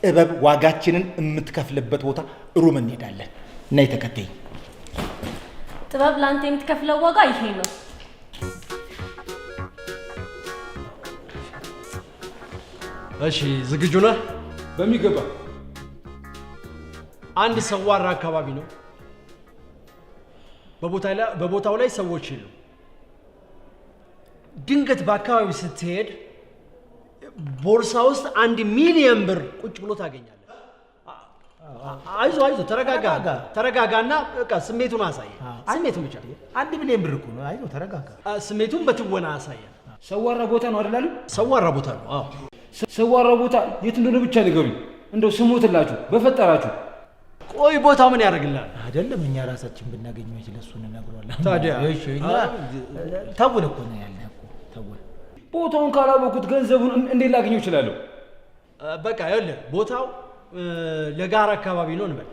ጥበብ ዋጋችንን የምትከፍልበት ቦታ ሩም እንሄዳለን። እና ተከተይ። ጥበብ ላንተ የምትከፍለው ዋጋ ይሄ ነው። እሺ ዝግጁ ነህ? በሚገባ። አንድ ሰዋራ አካባቢ ነው። በቦታው ላይ ሰዎች የሉ። ድንገት በአካባቢ ስትሄድ ቦርሳ ውስጥ 1 ሚሊዮን ብር ቁጭ ብሎ ታገኛለህ። አይዞ ተረጋጋና በቃ ስሜቱን አሳየ። ስሜቱን ብቻ 1 ሚሊዮን ብር እኮ ነው። አይዞ ተረጋጋ። ስሜቱን በትወና አሳየ። ሰዋራ ቦታ ነው አይደል? ሰዋራ ቦታ ነው። አዎ ሰዋራ ቦታ የት እንደሆነ ብቻ ንገሩኝ። እንደው ስሙትላችሁ በፈጠራችሁ። ቆይ ቦታው ምን ያደርግልሃል? አይደለም እኛ ራሳችን ብናገኘው ስለሱን እንነግረዋለን። ታዲያ እሺ እኛ ታውል እኮ ነው ያለ እኮ ታውል። ቦታውን ካላወቁት ገንዘቡን እንዴት ላገኘው እችላለሁ? በቃ ይኸውልህ ቦታው ለጋራ አካባቢ ነው እንበል።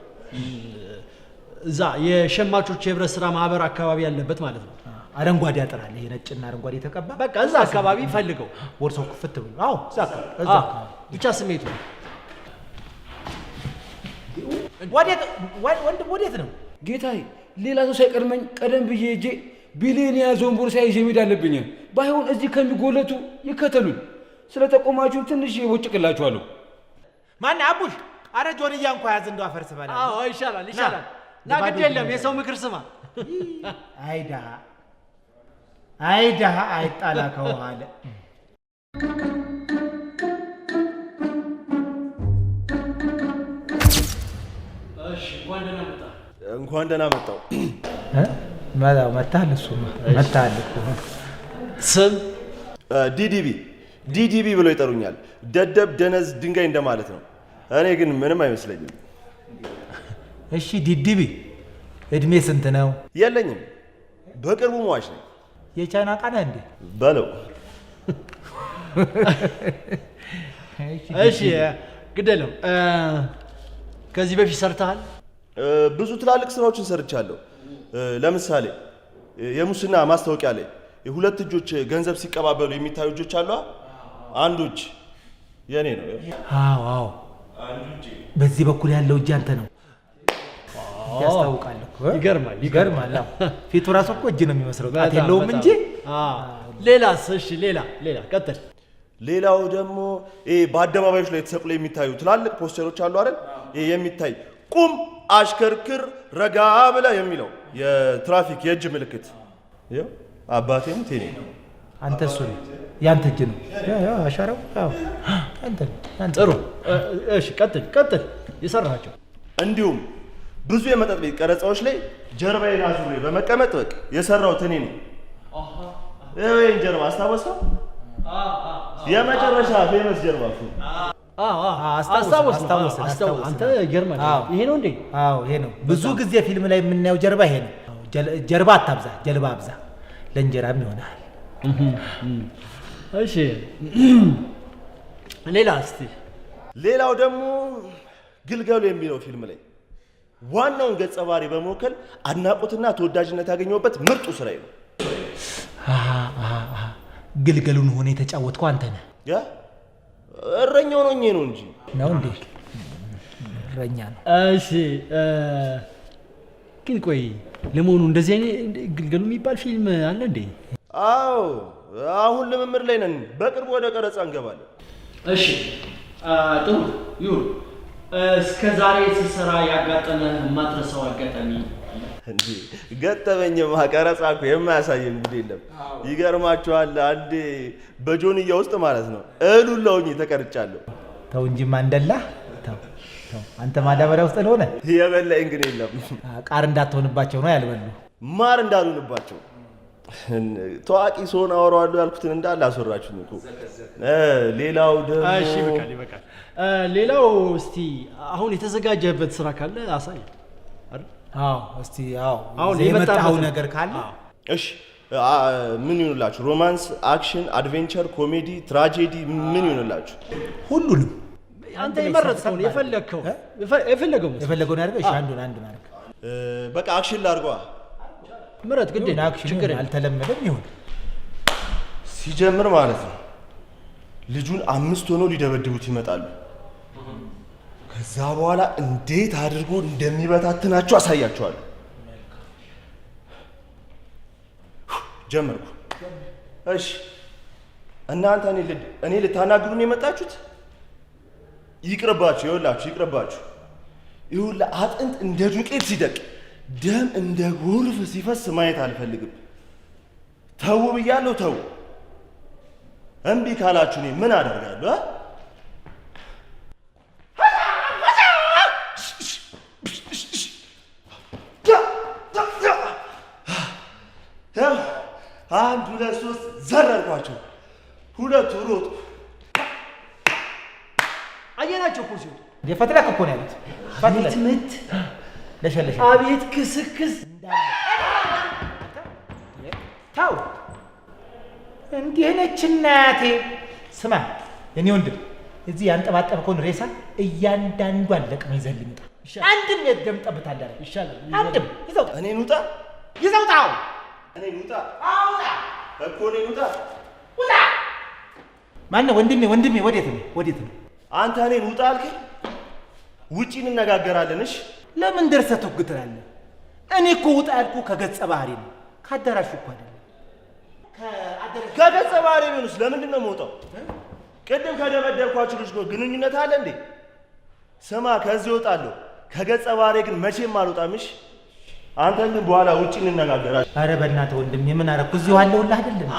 እዛ የሸማቾች የህብረት ስራ ማህበር አካባቢ ያለበት ማለት ነው። አረንጓዴ ያጥራል። ይሄ ነጭና አረንጓዴ የተቀባ በቃ እዛ አካባቢ ፈልገው። ቦርሳው ክፍት ብሎ አዎ እዛ አካባቢ ብቻ ስሜቱ ወዴት ነው ጌታዬ? ሌላ ሰው ሳይቀድመኝ ቀደም ብዬ ሄጄ ቢሊየን የያዘውን ቦርሳ ይዤ መሄድ አለብኝ። ባይሆን እዚህ ከሚጎለቱ ይከተሉኝ። ስለጠቆማችሁ ትንሽ ቦጭቅላችኋለሁ። ማን አቡሽ? አረ ጆንያ እንኳን ያዝ እንደው አፈርስ በላ። አዎ ይሻላል። ና ግድ የለም የሰው ምክር ስማ። አይዳ አይጣላ ከኋላ እሺ እንኳን ደህና መጣው። መጣል እሱማ መጣል እኮ ስም ዲዲቢ ብሎ ይጠሩኛል። ደደብ ደነዝ ድንጋይ እንደማለት ነው። እኔ ግን ምንም አይመስለኝም። እሺ ዲዲቢ እድሜ ስንት ነው? የለኝም፣ በቅርቡ ሟች ነኝ። የቻይና ቃና እንዴ በለው። እሺ ግደለም። ከዚህ በፊት ሰርተሃል? ብዙ ትላልቅ ስራዎችን ሰርቻለሁ። ለምሳሌ የሙስና ማስታወቂያ ላይ የሁለት እጆች ገንዘብ ሲቀባበሉ የሚታዩ እጆች አሉ። አንዱ እጅ የኔ ነው። አዎ በዚህ በኩል ያለው እጅ አንተ ነው። ያስታውቃል እኮ። ይገርማል። ፊቱ ራሱ እኮ እጅ ነው የሚመስለው፣ ጣት የለውም እንጂ። ሌላስ? እሺ ሌላ ቀጥል። ሌላው ደግሞ በአደባባዮች ላይ ተሰቅሎ የሚታዩ ትላልቅ ፖስተሮች አሉ አይደል? የሚታይ ቁም፣ አሽከርክር፣ ረጋ ብላ የሚለው የትራፊክ የእጅ ምልክት ይኸው አባቴ ሙት የኔ ነው። አንተ እሱ ነው ያንተ እጅ ነው። ያው አሻራው አንተ። ጥሩ። እሺ ቀጥል የሰራቸው። እንዲሁም ብዙ የመጠጥ ቤት ቀረጻዎች ላይ ጀርባዬን አዙሬ በመቀመጥ በቃ የሰራሁት እኔ ነው። ይሄን ጀርባ አስታወስከው? የመጨረሻ ፌመስ ጀርባ እኮ። አስታወስ። አንተ ይገርማል። ይሄ ነው እንዴ? አዎ ይሄ ነው። ብዙ ጊዜ ፊልም ላይ የምናየው ጀርባ ይሄ ነው። ጀርባ አታብዛ፣ ጀልባ አብዛ፣ ለእንጀራም ይሆናል። እሺ ሌላ እስቲ። ሌላው ደግሞ ግልገሉ የሚለው ፊልም ላይ ዋናውን ገጸ ባህሪ በመወከል አድናቆትና ተወዳጅነት ያገኘሁበት ምርጡ ስራዬ ነው። ግልገሉን ሆነ የተጫወትከው አንተ ነህ? እረኛው ነው እንጂ ነው እንዴ? እረኛ ነው። እሺ ግን ቆይ ለመሆኑ እንደዚህ አይነት ግልገሉ የሚባል ፊልም አለ እንዴ? አዎ አሁን ልምምድ ላይ ነን። በቅርቡ ወደ ቀረጻ እንገባለን። እሺ ጥሩ ይሁን። እስከ ዛሬ ስትሰራ ያጋጠመ የማትረሳው አጋጣሚ እንዴ? ገጠመኝማ ቀረጻ እኮ የማያሳየን ጉድ የለም። ይገርማችኋል፣ አንዴ በጆንያ ውስጥ ማለት ነው እሉላውኝ ተቀርጫለሁ። ተው እንጂ ማንደላ ተው። አንተ ማዳበሪያ ውስጥ ለሆነ የበላኝ ግን የለም። ቃር እንዳትሆንባቸው ነው ያልበሉ። ማር እንዳልሆንባቸው ታዋቂ ሰውን አወራዋለሁ ያልኩትን እንዳለ አስወራችሁኝ እኮ። ሌላው ደግሞ እሺ ይበቃል። ሌላው እስቲ አሁን የተዘጋጀበት ስራ ካለ አሳይ አይደል? አዎ እስቲ አሁን የመጣው ነገር ካለ እሺ። ምን ይሆንላችሁ? ሮማንስ፣ አክሽን፣ አድቬንቸር፣ ኮሜዲ፣ ትራጀዲ ምን ይሆንላችሁ? ሁሉንም አንተ የመረጥከው የፈለገውን ያድርገው። እሺ አንዱን አድርግ። በቃ አክሽን ላድርገዋ። ምረጥ ግድ ችግር አልተለመደም። ይሁን ሲጀምር ማለት ነው ልጁን 5 ሆነው ሊደበድቡት ይመጣሉ። ከዛ በኋላ እንዴት አድርጎ እንደሚበታትናችሁ አሳያችኋለሁ። ጀመርኩ። እሺ እናንተ እኔ ልታናግሩን የመጣችሁት? ይቅርባችሁ፣ ይኸውላችሁ ይቅርባችሁ። ይኸውልህ አጥንት እንደ ዱቄት ሲደቅ ደም እንደ ጎርፍ ሲፈስ ማየት አልፈልግም። ተው ብያለሁ፣ ተው። እምቢ ካላችሁ እኔ ምን አደርጋለሁ? አንድ ሁለት ሶስት ዘረርኳቸው። ሁለቱ ሮጡ። አየናቸው እኮ ሲወጡ። የፈትለክ እኮ ነው ያሉት። አቤት ምት፣ ለሸለሸ፣ አቤት ክስክስ። ተው እንዲህ ነች እናቴ። ስማ የኔ ወንድም እዚህ ያንጠባጠብከውን ሬሳ እያንዳንዷን ለቅመህ ይዘህልኝ ውጣ። አንድም የደም ጠብታ እንዳለ ይሻላል። አንድም ይዘው እኔን ውጣ፣ ይዘው ጣው እኔን ውጣ፣ አውጣ እኮ እኔን ውጣ። ውጣ። ማነው ወንድሜ? ወንድሜ ወዴት ነው? ወዴት ነው? አንተ እኔን ውጣ አልከኝ። ውጪ እንነጋገራለን። እሺ ለምን ደርሰህ ትወግትላለህ? እኔ እኮ ውጣ ያልኩ ከገጸ ባህሪ ነው፣ ከአዳራሹ እኮ አይደለም። ከገጸ ባህሪ ቢሆንስ ለምንድን ነው የምወጣው? ቅድም ከደበደብኳችሁ ልጅ ጋር ግንኙነት አለ እንዴ? ስማ ከዚህ እወጣለሁ፣ ከገጸ ባህሪ ግን መቼም አልወጣምሽ። አንተን ግን በኋላ ውጪ እንነጋገራለን። አረ በእናትህ ወንድሜ ምን አደረኩ? እዚሁ አለሁልህ አይደለም?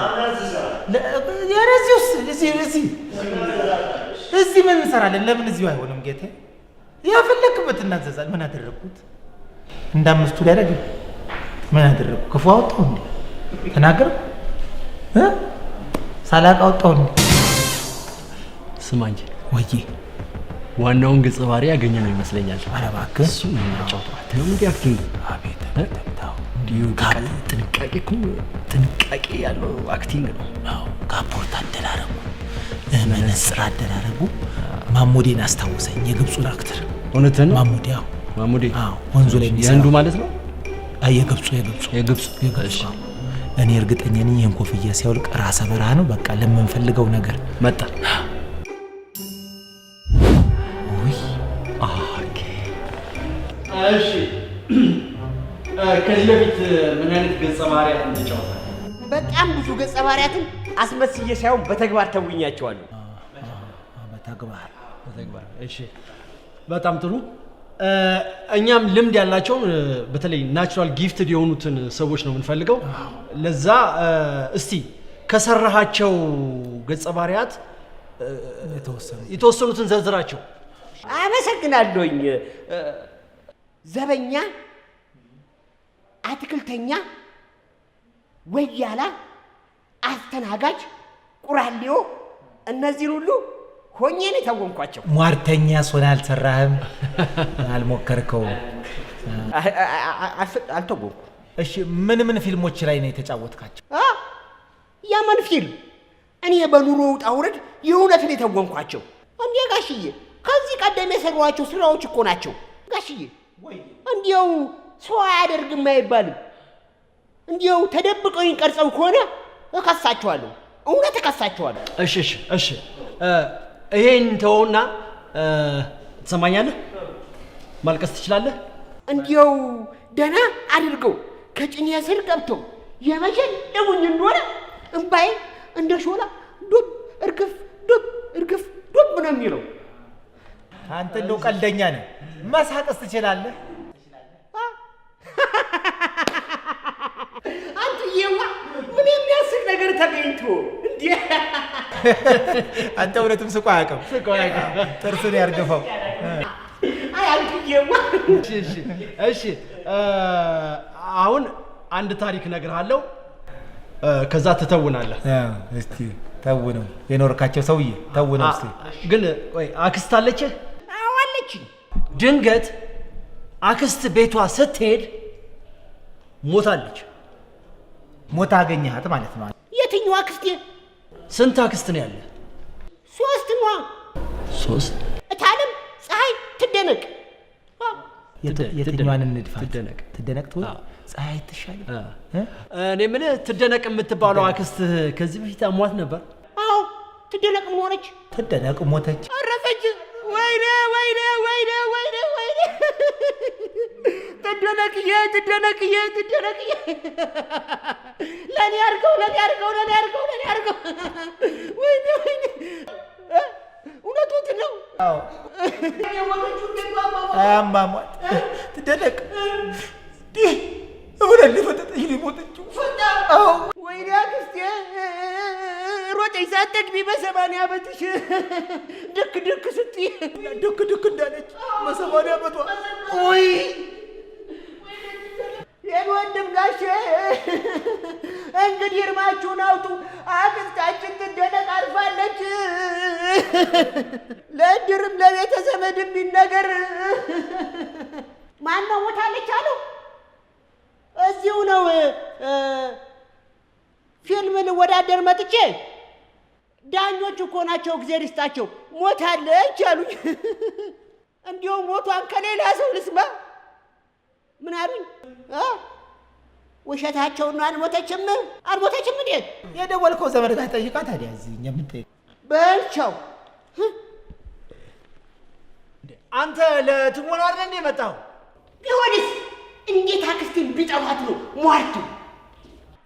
እዚህ ምን እንሰራለን? ለምን እዚሁ አይሆንም? ጌቴ ያፈለክበት እናዘዛል። ምን አደረኩት? እንዳምስቱ ሊያደርግ ምን አደረኩ? ክፉ አወጣሁ እንዴ? ተናገርኩ? ሳላቅ አወጣሁ እንዴ? ስማ እንጂ ወይዬ ዋናውን ገጸ ባህሪ ያገኘ ነው ይመስለኛል። ኧረ እባክህ እሱ ጫውቷት ነው እንዴ? አክቲንግ አቤት ጥንቃቄ ያለው አክቲንግ ነው። አዎ ካፖርት አደራረጉ፣ መነጽር አደራረጉ ማሙዴን አስታወሰኝ። የግብፁን አክተር እውነትን ነው። ማሙዴ ማሙዴ ወንዙ ላይ ያንዱ ማለት ነው። የግብፁ እኔ እርግጠኛ ነኝ ይህን ኮፍያ ሲያወልቅ ራሰ በረሃ ነው። በቃ ለምንፈልገው ነገር መጣ። እሺ ከዚህ በፊት ምን አይነት ገጸ ባህሪያት ተጫውተሃል? በጣም ብዙ ገጸ ባህሪያትን አስመስዬ ሳይሆን በተግባር ተውኛቸዋለሁ። በተግባር እሺ በጣም ጥሩ። እኛም ልምድ ያላቸውን በተለይ ናቹራል ጊፍትድ የሆኑትን ሰዎች ነው የምንፈልገው። ለዛ እስቲ ከሰራሃቸው ገጸ ባህሪያት የተወሰኑትን ዘርዝራቸው። አመሰግናለሁኝ። ዘበኛ፣ አትክልተኛ፣ ወያላ፣ አስተናጋጅ፣ ቁራሌው እነዚህን ሁሉ ሆኜ ነው የተወንኳቸው። ሟርተኛ ሶና አልሰራህም? አልሞከርከውም? አልተወንኩም። እሺ ምን ፊልሞች ላይ ነው የተጫወትካቸው? ያማን ፊልም እኔ በኑሮ ውጣ ውረድ የእውነትን የተወንኳቸው። እንዴ ጋሽዬ ከዚህ ቀደም የሰሯቸው ስራዎች እኮ ናቸው ጋሽዬ። እንዲያው ሰው አያደርግም አይባልም። እንዲያው ተደብቀውኝ ቀርጸው ከሆነ እከሳቸዋለሁ፣ እውነት እከሳቸዋለሁ። እሺ ይሄን ተውና ትሰማኛለህ? ማልቀስ ትችላለህ? እንዲያው ደህና አድርገው ከጭኔ ስር ገብተው የመሸለሙኝ እንደሆነ እምባዬ እንደ ሾላ ዱብ እርግፍ ዱብ ነው የሚለው። አንተ እንደው ቀልደኛ ነህ። መሳቅስ ትችላለህ? አንተዬዋ ምን የሚያስቅ ነገር ተገኝቶ እንዴ? አንተ እውነትም ስቆ አያውቅም። ጥርሱን ያርግፈው። አይ አንተዬዋ። እሺ አሁን አንድ ታሪክ እነግርሃለሁ፣ ከዛ ትተውናለህ። እስቲ ተውነው። የኖርካቸው ሰውዬ ተውነው። እስቲ ግን ቆይ አክስት አለችህ? አዎ አለችኝ። ድንገት አክስት ቤቷ ስትሄድ ሞታለች። ሞታ አገኘሃት ማለት ነው? የትኛዋ አክስቴ? ስንት አክስት ነው ያለ? 3 ነው። 3? እታለም፣ ፀሐይ፣ ትደነቅ። የትኛዋን እንድፋት? ትደነቅ ትወ ፀሐይ ትሻል። እኔ ምን ትደነቅ የምትባለው አክስት ከዚህ በፊት አሟት ነበር? አዎ ትደነቅ ምን ሆነች? ትደነቅ ሞተች። አረፈች። ወይኔ ትደነቅዬ ለኔ አድርገው ወይኔ እውነቱን ነው። አዎ አያማሟት ትደነቅ እውነት ሊፈጠጠኝ ሊሞተችው አዎ ወይኔ አክስቴ ሮጠኝ ሳትጠግቢ በ80 ዓመትሽ ድክ ስትይ ድክ እንዳለች በ80 ዓመቷ ወይ የወንድም ጋሼ እንግዲህ እርማችሁን አውጡ። አክስታችን ትደነቅ አርፋለች። ለእድርም ለቤተ ዘመድም ቢነገር ማን ነው ሞታለች አለው? እዚሁ ነው ፊልም ልወዳደር መጥቼ ዳኞች እኮ ናቸው እግዜር ይስጣቸው ሞታለች አሉኝ። እንዲሁም ሞቷን ከሌላ ሰው ልስማ ምን አሉኝ? ውሸታቸውን ነው። አልሞተችም እንዴ? የደወልከው ዘመድ ጋር ጠይቃ። ታዲያ እዚህ እኛ ምን ጠይቅ በልቻው አንተ ለትወና አይደል እንዴ መጣው? ቢሆንስ እንዴት አክስቴን ቢጠሯት ነው ሟርቱ?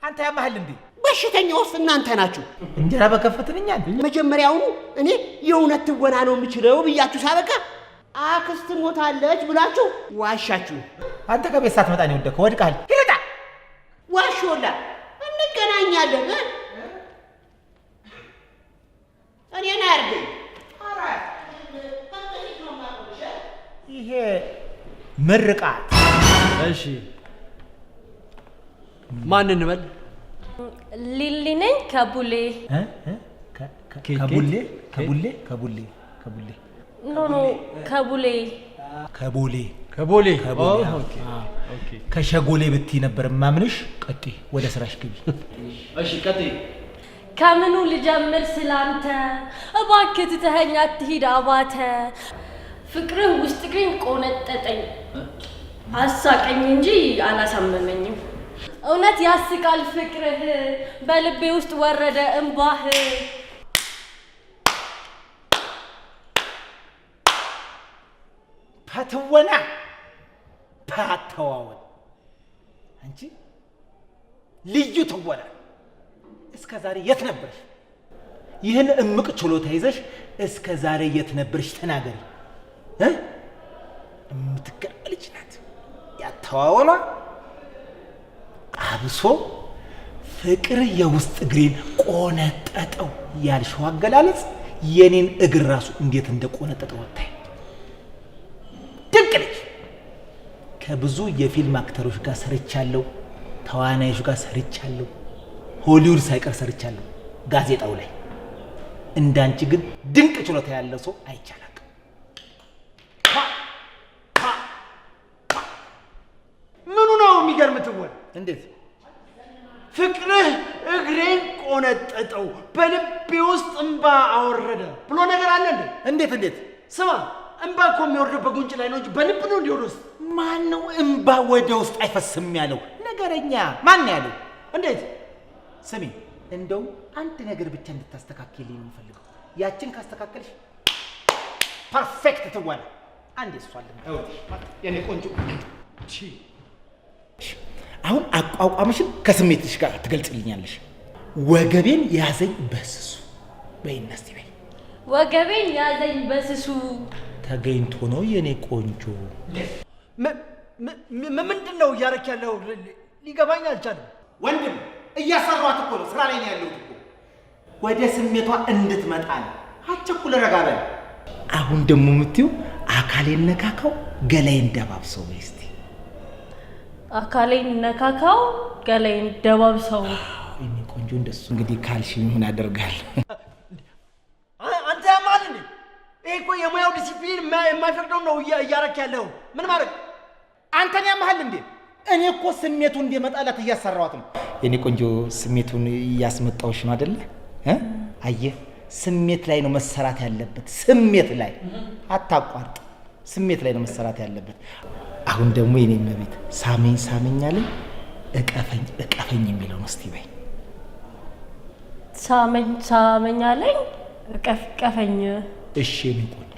አንተ ያማህል እንዴ? በሽተኛ ውስጥ እናንተ ናችሁ። እንጀራ በከፈትንኛል። መጀመሪያውኑ እኔ የእውነት ትወና ነው የምችለው ብያችሁ ሳበቃ አክስት ሞታለች ብላችሁ ዋሻችሁ። አንተ ከቤት ሳትመጣ ነው የወደቀው። ወድቀሃል። ይረዳ ዋሾላ እንገናኛለን። እኔን አያርገኝ። ይሄ ምርቃት። እሺ ማን እንበል? ሊሊ ነኝ ከቡሌ። ከቡሌ ኖ ከቡሌ ኦኬ ከሸጎሌ ብትይ ነበር ማምንሽ። ቀጥይ፣ ወደ ስራሽ ግቢ። እሺ ቀጥይ። ከምኑ ልጀምር ስላንተ? እባክህ ትተኸኝ አትሂድ አባተ። ፍቅርህ ውስጥ ግን ቆነጠጠኝ፣ አሳቀኝ እንጂ አላሳመመኝም። እውነት ያስቃል ፍቅርህ፣ በልቤ ውስጥ ወረደ እምባህ። ፓትወና ፓተዋወን አንቺ ልዩ ትወና። እስከ ዛሬ የት ነበርሽ? ይህን እምቅ ችሎታ ይዘሽ እስከ ዛሬ የት ነበርሽ? ተናገሪ። የምትገርም ልጅ ናት። ያተዋወኗ አብሶ ፍቅር የውስጥ እግሬን ቆነጠጠው ያልሽው አገላለጽ የኔን እግር ራሱ እንዴት እንደቆነጠጠው ወጣይ። ድንቅ ልጅ። ከብዙ የፊልም አክተሮች ጋር ሰርቻለሁ፣ ተዋናዮች ጋር ሰርቻለሁ፣ ሆሊውድ ሳይቀር ሰርቻለሁ፣ ጋዜጣው ላይ። እንዳንቺ ግን ድንቅ ችሎታ ያለው ሰው አይቻላል። ምኑ ነው የሚገርም ትወና? እንዴት ፍቅርህ እግሬን ቆነጠጠው በልቤ ውስጥ እንባ አወረደ ብሎ ነገር አለ እንዴ? እንዴት ስማ፣ እንባ እኮ የሚወርደው በጉንጭ ላይ ነው እንጂ በልብ ነው እንዲወርድ ውስጥ። ማን ነው እንባ ወደ ውስጥ አይፈስም ያለው? ነገረኛ ማን ነው ያለው? እንዴት? ስሚ፣ እንደው አንድ ነገር ብቻ እንድታስተካክልኝ የምፈልገው። ያችን ካስተካከልሽ ፐርፌክት ትወና። አንዴ እሷለም የኔ ቆንጆ አሁን አቋቋምሽን ከስሜትሽ ጋር ትገልጽልኛለሽ። ወገቤን ያዘኝ በስሱ በይና እስቲ በይ። ወገቤን ያዘኝ በስሱ ተገኝቶ ነው የኔ ቆንጆ። ምንድን ነው እያረክ ያለው? ሊገባኝ አልቻለም። ወንድም እያሰሯት እኮ ነው፣ ስራ ላይ ነው ያለሁት እኮ። ወደ ስሜቷ እንድትመጣ ነው። አቸኩል፣ ረጋ በል። አሁን ደግሞ የምትይው አካሌን ነካካው ገላዬን ደባብሰው በይ እስቲ። አካሌን ነካካው ገላዬን ደባብሰው። የኔ ቆንጆ እንደሱ እንግዲህ ካልሽ ምን አደርጋለሁ? አንተ ያማል እንዴ? ይሄ እኮ የሙያው ዲሲፕሊን የማይፈቅደው ነው እያረክ ያለው። ምን ማድረግ? አንተን ያማል እንዴ? እኔ እኮ ስሜቱ እንዲመጣላት እያሰራኋት ነው። የኔ ቆንጆ ስሜቱን እያስመጣሁሽ ነው አይደለ? አየህ፣ ስሜት ላይ ነው መሰራት ያለበት። ስሜት ላይ አታቋርጥ። ስሜት ላይ ነው መሰራት ያለበት። አሁን ደግሞ የኔ መቤት ሳመኝ ሳመኛለኝ እቀፈኝ የሚለው ነው። እስቲ በይ። ሳመኛለኝ እቀፈኝ። እሺ የኔ ቆንጆ።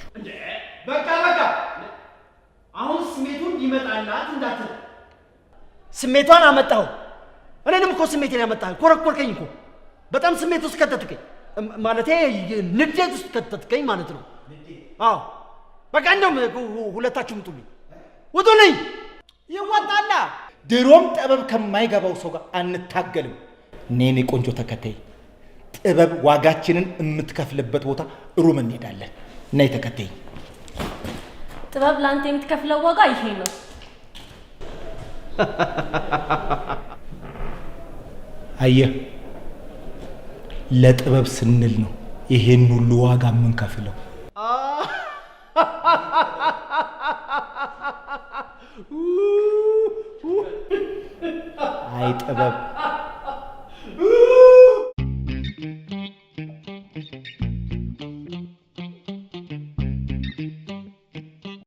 በቃ አሁን ስሜቱን ይመጣላት እንዳትል። ስሜቷን አመጣው። እኔንም እኮ ስሜቴን ያመጣህ ኮረኮርከኝ እኮ በጣም ስሜት ውስጥ ከተትከኝ ማለቴ ንዴት ውስጥ ከተትከኝ ማለት ነው። አዎ በቃ እንደውም ሁለታችሁም ውጡልኝ፣ ውጡልኝ። ይወጣላ። ድሮም ጥበብ ከማይገባው ሰው ጋር አንታገልም። እኔ ቆንጆ ተከታይ ጥበብ ዋጋችንን የምትከፍልበት ቦታ ሩም እንሄዳለን። ነይ ተከታይ። ጥበብ ለአንተ የምትከፍለው ዋጋ ይሄ ነው። አየህ፣ ለጥበብ ስንል ነው ይሄን ሁሉ ዋጋ የምንከፍለው። አይ ጥበብ